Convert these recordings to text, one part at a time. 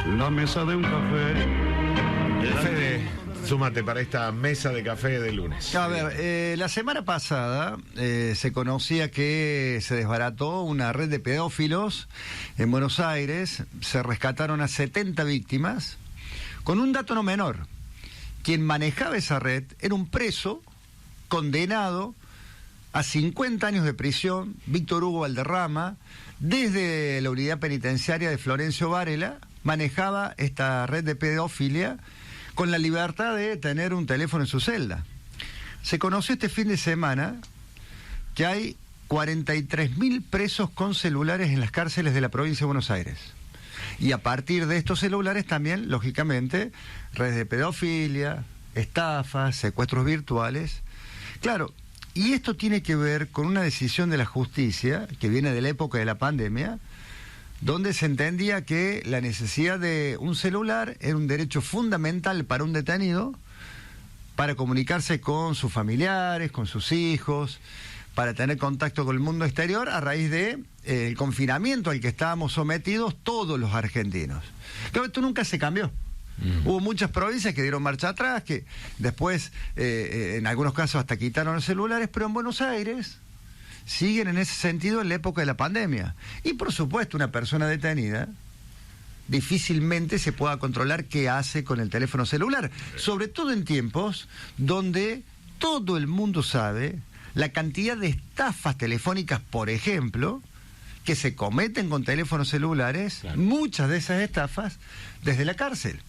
la mesa de un café. Fede, súmate para esta mesa de café de lunes. A ver, la semana pasada se conocía que se desbarató una red de pedófilos en Buenos Aires. Se rescataron a 70 víctimas, con un dato no menor. Quien manejaba esa red era un preso condenado a 50 años de prisión, Víctor Hugo Valderrama. Desde la unidad penitenciaria de Florencio Varela manejaba esta red de pedofilia con la libertad de tener un teléfono en su celda. Se conoció este fin de semana que hay 43.000 presos con celulares en las cárceles de la provincia de Buenos Aires. Y a partir de estos celulares también, lógicamente, redes de pedofilia, estafas, secuestros virtuales. Claro, y esto tiene que ver con una decisión de la justicia que viene de la época de la pandemia, donde se entendía que la necesidad de un celular era un derecho fundamental para un detenido, para comunicarse con sus familiares, con sus hijos, para tener contacto con el mundo exterior a raíz de el confinamiento al que estábamos sometidos todos los argentinos. Pero esto nunca se cambió. Hubo muchas provincias que dieron marcha atrás, que después, en algunos casos, hasta quitaron los celulares, pero en Buenos Aires siguen en ese sentido en la época de la pandemia. Y por supuesto, una persona detenida difícilmente se pueda controlar qué hace con el teléfono celular, sobre todo en tiempos donde todo el mundo sabe la cantidad de estafas telefónicas, por ejemplo, que se cometen con teléfonos celulares, claro. Muchas de esas estafas desde la cárcel.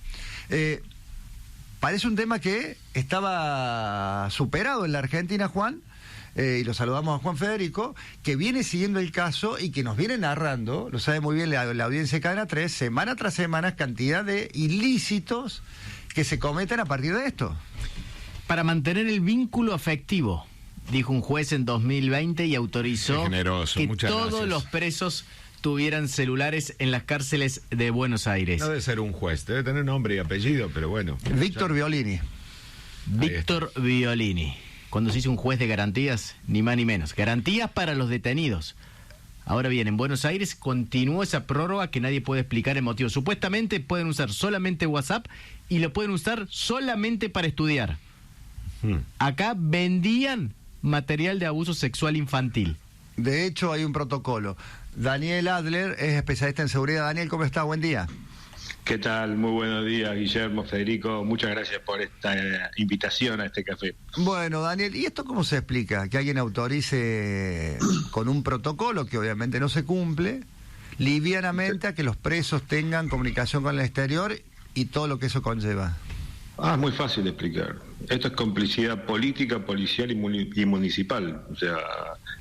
Parece un tema que estaba superado en la Argentina, Juan, y lo saludamos a Juan Federico, que viene siguiendo el caso y que nos viene narrando, lo sabe muy bien la audiencia de Cadena 3, semana tras semana, cantidad de ilícitos que se cometen a partir de esto. Para mantener el vínculo afectivo, dijo un juez en 2020 y autorizó que todos los presos tuvieran celulares en las cárceles de Buenos Aires. No debe ser un juez, debe tener nombre y apellido, pero bueno. Víctor Violini. Víctor Violini. Cuando se dice un juez de garantías, ni más ni menos. Garantías para los detenidos. Ahora bien, en Buenos Aires continuó esa prórroga que nadie puede explicar el motivo. Supuestamente pueden usar solamente WhatsApp y lo pueden usar solamente para estudiar. Acá vendían material de abuso sexual infantil. De hecho, hay un protocolo. Daniel Adler es especialista en seguridad. Daniel, ¿cómo está? Buen día. ¿Qué tal? Muy buenos días, Guillermo, Federico. Muchas gracias por esta invitación a este café. Bueno, Daniel, ¿y esto cómo se explica? Que alguien autorice con un protocolo que obviamente no se cumple, livianamente a que los presos tengan comunicación con el exterior y todo lo que eso conlleva. Es muy fácil de explicar. Esto es complicidad política, policial y municipal. O sea,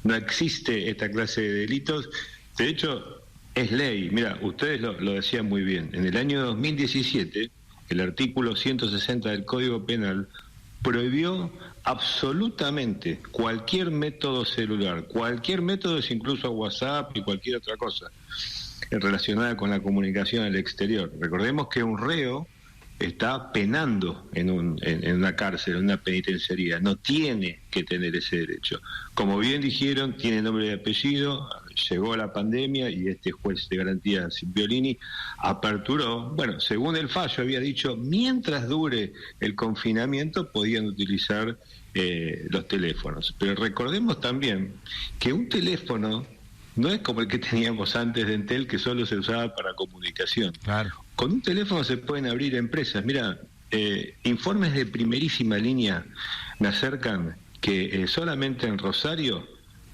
no existe esta clase de delitos. De hecho, es ley. Mira, ustedes lo decían muy bien. En el año 2017, el artículo 160 del Código Penal prohibió absolutamente cualquier método celular. Cualquier método es incluso WhatsApp y cualquier otra cosa relacionada con la comunicación al exterior. Recordemos que un reo está penando en una cárcel, en una penitenciaría, no tiene que tener ese derecho. Como bien dijeron, tiene nombre y apellido, llegó la pandemia y este juez de garantías, Violini, aperturó, bueno, según el fallo había dicho, mientras dure el confinamiento podían utilizar los teléfonos. Pero recordemos también que un teléfono no es como el que teníamos antes de Entel, que solo se usaba para comunicación. Claro. Con un teléfono se pueden abrir empresas. Mira, informes de primerísima línea me acercan que solamente en Rosario,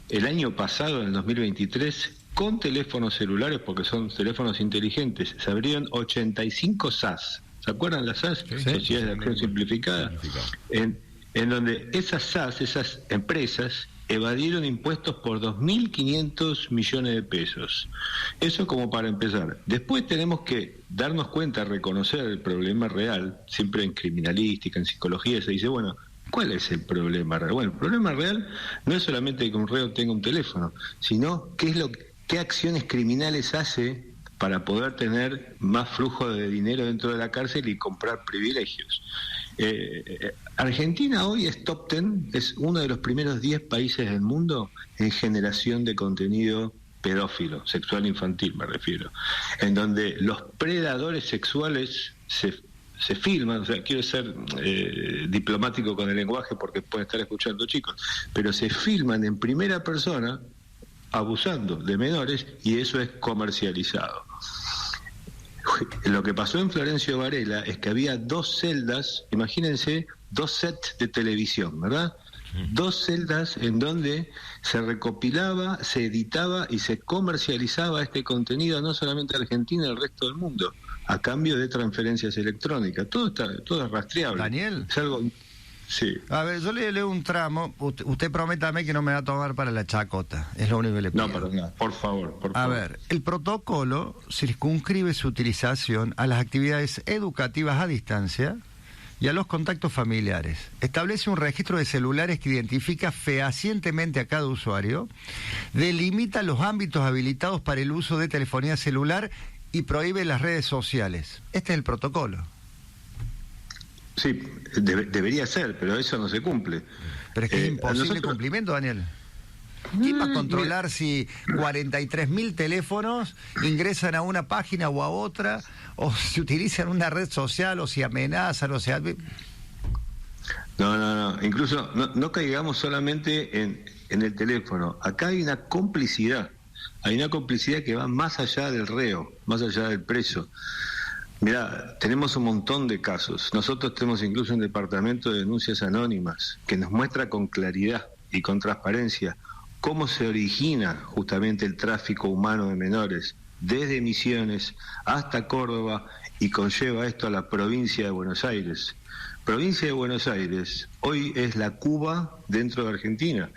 el año pasado, en el 2023, con teléfonos celulares, porque son teléfonos inteligentes, se abrieron 85 SAS. ¿Se acuerdan las SAS? Sí, Sociedades de Acción Simplificada. En donde esas SAS, esas empresas, evadieron impuestos por 2.500 millones de pesos. Eso como para empezar. Después tenemos que darnos cuenta, reconocer el problema real. Siempre en criminalística, en psicología se dice, bueno, ¿cuál es el problema real? Bueno, el problema real no es solamente que un reo tenga un teléfono, sino qué acciones criminales hace para poder tener más flujo de dinero dentro de la cárcel y comprar privilegios. Argentina hoy es top 10, es uno de los primeros 10 países del mundo en generación de contenido pedófilo, sexual infantil me refiero, en donde los predadores sexuales se filman, o sea, quiero ser diplomático con el lenguaje porque pueden estar escuchando chicos, pero se filman en primera persona abusando de menores y eso es comercializado. Lo que pasó en Florencio Varela es que había 2 celdas, imagínense, 2 sets de televisión, ¿verdad? 2 celdas en donde se recopilaba, se editaba y se comercializaba este contenido no solamente en Argentina, en el resto del mundo, a cambio de transferencias electrónicas. Todo es rastreable. Daniel. Es algo... Sí. A ver, yo le leo un tramo. Usted prométame que no me va a tomar para la chacota. Es lo único que le pido. No, para nada. Por favor. A ver, el protocolo circunscribe su utilización a las actividades educativas a distancia y a los contactos familiares. Establece un registro de celulares que identifica fehacientemente a cada usuario, delimita los ámbitos habilitados para el uso de telefonía celular y prohíbe las redes sociales. Este es el protocolo. Sí, debería ser, pero eso no se cumple. Pero es que es imposible el cumplimiento, Daniel. ¿Quién va a controlar si 43.000 teléfonos ingresan a una página o a otra, o si utilizan una red social, o si amenazan, o sea... No. Incluso no caigamos solamente en el teléfono. Acá hay una complicidad. Hay una complicidad que va más allá del reo, más allá del preso. Mirá, tenemos un montón de casos. Nosotros tenemos incluso un departamento de denuncias anónimas que nos muestra con claridad y con transparencia cómo se origina justamente el tráfico humano de menores, desde Misiones hasta Córdoba, y conlleva esto a la provincia de Buenos Aires. Provincia de Buenos Aires hoy es la Cuba dentro de Argentina.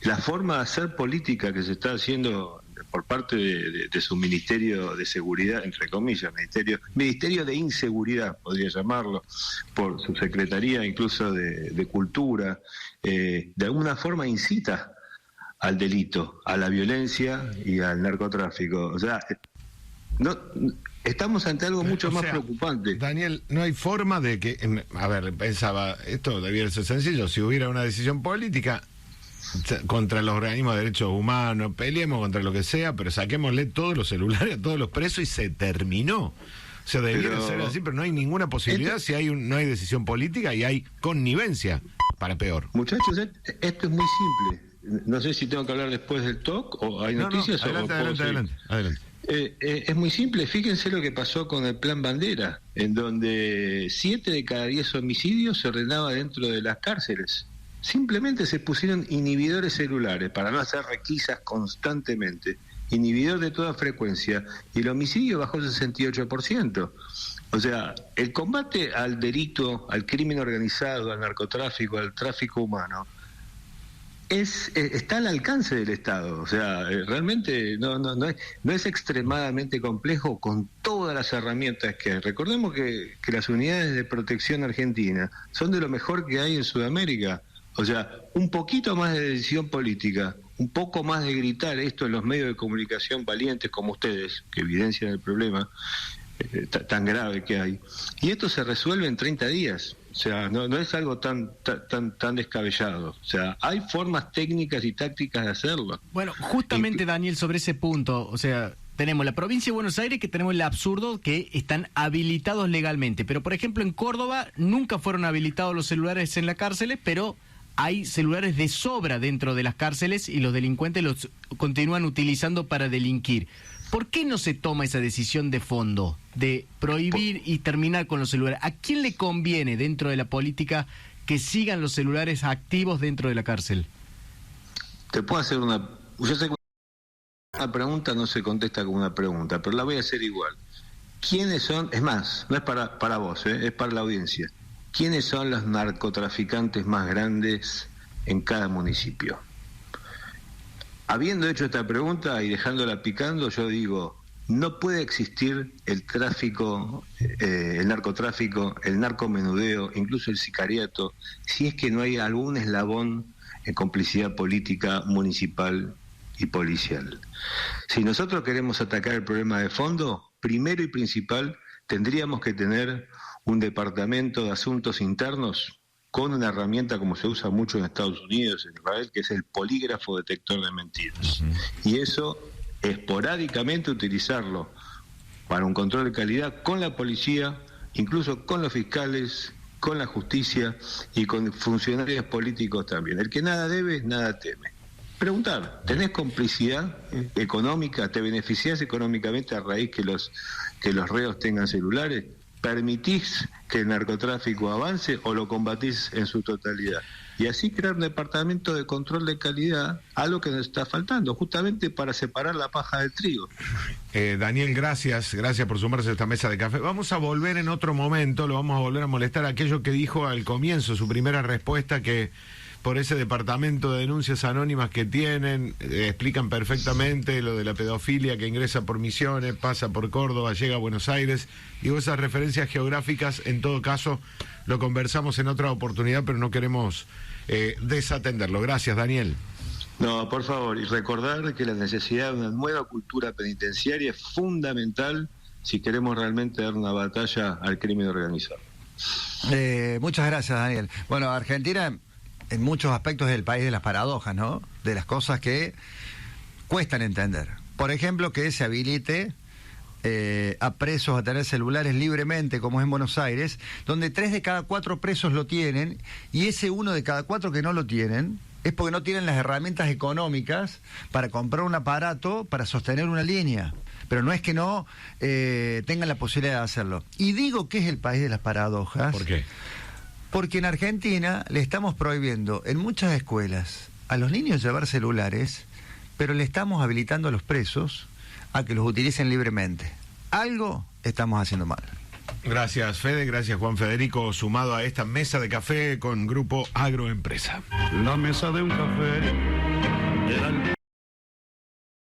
La forma de hacer política que se está haciendo por parte de su Ministerio de Seguridad, entre comillas, Ministerio de Inseguridad, podría llamarlo, por su Secretaría incluso de Cultura, de alguna forma incita al delito, a la violencia y al narcotráfico. O sea, no estamos ante algo mucho más preocupante. Daniel, no hay forma de que... A ver, pensaba, esto debiera ser sencillo, si hubiera una decisión política contra los organismos de derechos humanos, peleemos contra lo que sea, pero saquémosle todos los celulares a todos los presos y se terminó. O sea, debiera ser así, pero no hay ninguna posibilidad si no hay decisión política y hay connivencia, para peor. Muchachos, esto es muy simple. No sé si tengo que hablar después del talk o hay noticias. Adelante. Es muy simple. Fíjense lo que pasó con el Plan Bandera, en donde 7 de cada 10 homicidios se ordenaba dentro de las cárceles. Simplemente se pusieron inhibidores celulares para no hacer requisas constantemente, inhibidor de toda frecuencia, y el homicidio bajó 68%. O sea, el combate al delito, al crimen organizado, al narcotráfico, al tráfico humano, está al alcance del Estado. O sea, realmente no es extremadamente complejo con todas las herramientas que hay. Recordemos que las unidades de protección argentina son de lo mejor que hay en Sudamérica. O sea, un poquito más de decisión política, un poco más de gritar esto en los medios de comunicación valientes como ustedes, que evidencian el problema tan grave que hay. Y esto se resuelve en 30 días. O sea, no es algo tan descabellado. O sea, hay formas técnicas y tácticas de hacerlo. Bueno, justamente, Daniel, sobre ese punto, o sea, tenemos la provincia de Buenos Aires, que tenemos el absurdo que están habilitados legalmente, pero por ejemplo en Córdoba nunca fueron habilitados los celulares en las cárceles, pero hay celulares de sobra dentro de las cárceles y los delincuentes los continúan utilizando para delinquir. ¿Por qué no se toma esa decisión de fondo de prohibir y terminar con los celulares? ¿A quién le conviene dentro de la política que sigan los celulares activos dentro de la cárcel? Te puedo hacer una... Yo sé que una pregunta no se contesta con una pregunta, pero la voy a hacer igual. ¿Quiénes son? Es más, no es para vos, es para la audiencia. ¿Quiénes son los narcotraficantes más grandes en cada municipio? Habiendo hecho esta pregunta y dejándola picando, yo digo, no puede existir el tráfico, el narcotráfico, el narcomenudeo, incluso el sicariato, si es que no hay algún eslabón en complicidad política, municipal y policial. Si nosotros queremos atacar el problema de fondo, primero y principal, tendríamos que tener un departamento de asuntos internos con una herramienta como se usa mucho en Estados Unidos, en Israel, que es el polígrafo detector de mentiras. Y eso esporádicamente utilizarlo para un control de calidad con la policía, incluso con los fiscales, con la justicia y con funcionarios políticos también. El que nada debe, nada teme. Preguntar, ¿tenés complicidad económica? ¿Te beneficiás económicamente a raíz que los reos tengan celulares? ¿Permitís que el narcotráfico avance o lo combatís en su totalidad? Y así crear un departamento de control de calidad, algo que nos está faltando, justamente para separar la paja del trigo. Daniel, gracias por sumarse a esta mesa de café. Vamos a volver en otro momento, lo vamos a volver a molestar a aquello que dijo al comienzo, su primera respuesta, que por ese departamento de denuncias anónimas que tienen, explican perfectamente lo de la pedofilia que ingresa por Misiones, pasa por Córdoba, llega a Buenos Aires. Digo, esas referencias geográficas, en todo caso, lo conversamos en otra oportunidad, pero no queremos desatenderlo. Gracias, Daniel. No, por favor, y recordar que la necesidad de una nueva cultura penitenciaria es fundamental si queremos realmente dar una batalla al crimen organizado. Muchas gracias, Daniel. Bueno, Argentina en muchos aspectos es el país de las paradojas, ¿no? De las cosas que cuestan entender. Por ejemplo, que se habilite a presos a tener celulares libremente, como es en Buenos Aires, donde 3 de cada 4 presos lo tienen, y ese 1 de cada 4 que no lo tienen es porque no tienen las herramientas económicas para comprar un aparato para sostener una línea. Pero no es que no tengan la posibilidad de hacerlo. Y digo que es el país de las paradojas. ¿Por qué? Porque en Argentina le estamos prohibiendo en muchas escuelas a los niños llevar celulares, pero le estamos habilitando a los presos a que los utilicen libremente. Algo estamos haciendo mal. Gracias, Fede, gracias, Juan Federico, sumado a esta mesa de café con Grupo Agroempresa. La mesa de un café.